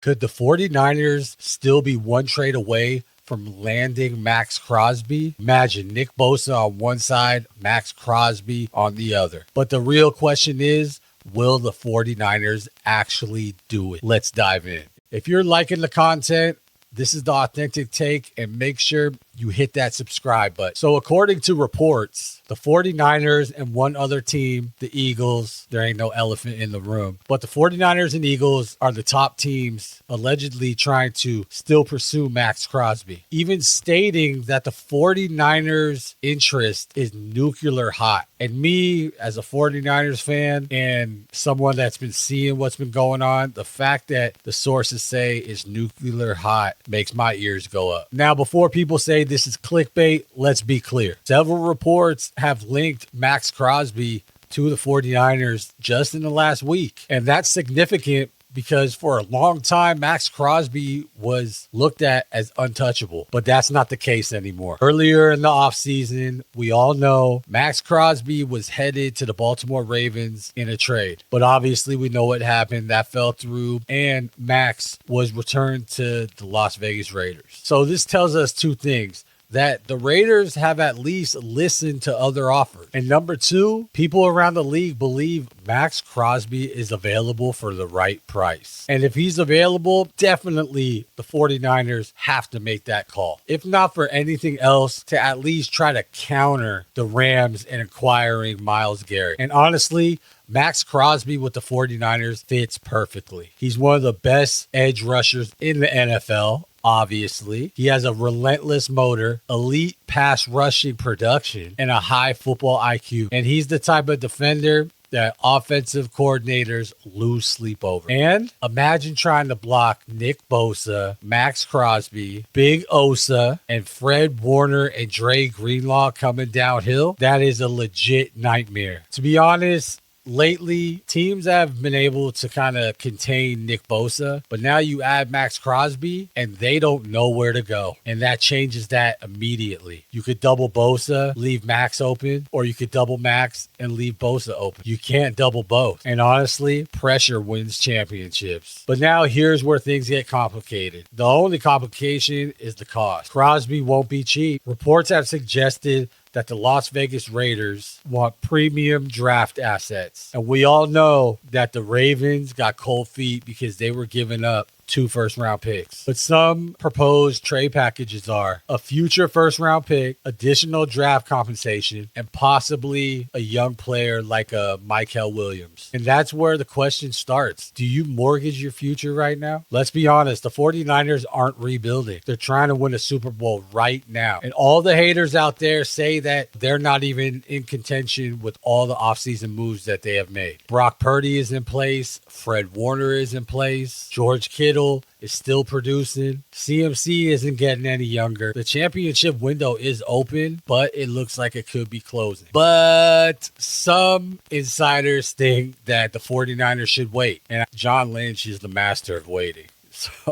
Could the 49ers still be one trade away from landing Maxx Crosby? Imagine Nick Bosa on one side, Maxx Crosby on the other. But the real question is, will the 49ers actually do it? Let's dive in. If you're liking the content, this is the Authentic Take, and make sure you hit that subscribe button. So according to reports, the 49ers and one other team, the Eagles, there ain't no elephant in the room, but the 49ers and Eagles are the top teams allegedly trying to still pursue Maxx Crosby, even stating that the 49ers interest is nuclear hot. And me, as a 49ers fan and someone that's been seeing what's been going on, the fact that the sources say is nuclear hot makes my ears go up. Now, before people say this is clickbait, let's be clear. Several reports have linked Maxx Crosby to the 49ers just in the last week. And that's significant because for a long time, Maxx Crosby was looked at as untouchable, but that's not the case anymore. Earlier in the offseason, we all know Maxx Crosby was headed to the Baltimore Ravens in a trade, but obviously we know what happened. That fell through, and Maxx was returned to the Las Vegas Raiders. So this tells us two things: that the Raiders have at least listened to other offers. And number two, people around the league believe Maxx Crosby is available for the right price. And if he's available, definitely the 49ers have to make that call. If not for anything else, to at least try to counter the Rams in acquiring Myles Garrett. And honestly, Maxx Crosby with the 49ers fits perfectly. He's one of the best edge rushers in the NFL. Obviously, he has a relentless motor, elite pass rushing production, and a high football IQ. And he's the type of defender that offensive coordinators lose sleep over. And imagine trying to block Nick Bosa, Maxx Crosby, Big Osa, and Fred Warner and Dre Greenlaw coming downhill. That is a legit nightmare. To be honest, lately, teams have been able to kind of contain Nick Bosa, but now you add Maxx Crosby and they don't know where to go. And that changes that immediately. You could double Bosa, leave Max open, or you could double Max and leave Bosa open. You can't double both. And honestly, pressure wins championships. But now here's where things get complicated. The only complication is the cost. Crosby won't be cheap. Reports have suggested that the Las Vegas Raiders want premium draft assets. And we all know that the Ravens got cold feet because they were giving up 2 first-round picks. But some proposed trade packages are a future first-round pick, additional draft compensation, and possibly a young player like a Michael Williams. And that's where the question starts. Do you mortgage your future right now? Let's be honest, the 49ers aren't rebuilding. They're trying to win a Super Bowl right now. And all the haters out there say that they're not even in contention with all the offseason moves that they have made. Brock Purdy is in place. Fred Warner is in place. George Kittle is still producing. CMC isn't getting any younger. The championship window is open, but it looks like it could be closing. But some insiders think that the 49ers should wait. And John Lynch is the master of waiting.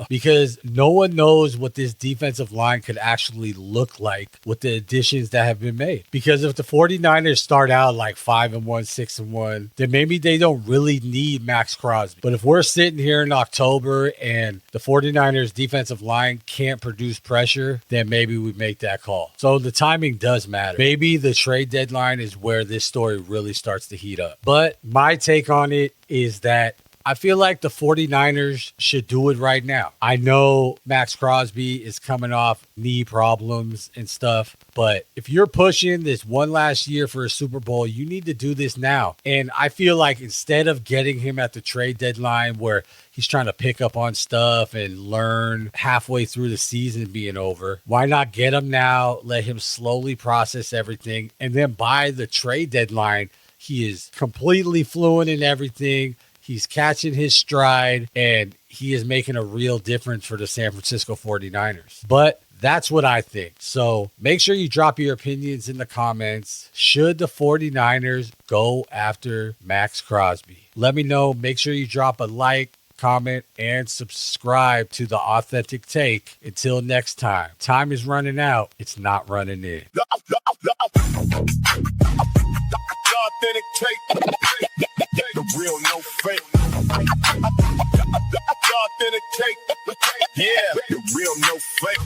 Because no one knows what this defensive line could actually look like with the additions that have been made. Because if the 49ers start out like 5-1, 6-1, then maybe they don't really need Maxx Crosby. But if we're sitting here in October and the 49ers defensive line can't produce pressure, then maybe we make that call. So the timing does matter. Maybe the trade deadline is where this story really starts to heat up. But my take on it is that I feel like the 49ers should do it right now. I know Maxx Crosby is coming off knee problems and stuff, but if you're pushing this one last year for a Super Bowl, you need to do this now. And I feel like instead of getting him at the trade deadline where he's trying to pick up on stuff and learn halfway through the season being over, why not get him now, let him slowly process everything, and then by the trade deadline, he is completely fluent in everything. He's catching his stride, and he is making a real difference for the San Francisco 49ers. But that's what I think. So make sure you drop your opinions in the comments. Should the 49ers go after Maxx Crosby? Let me know. Make sure you drop a like, comment, and subscribe to The Authentic Take. Until next time. Time is running out. It's not running in. Authentic Take. The real, no fake. Authentic ThaAuthenticTake. Yeah, the real no fake.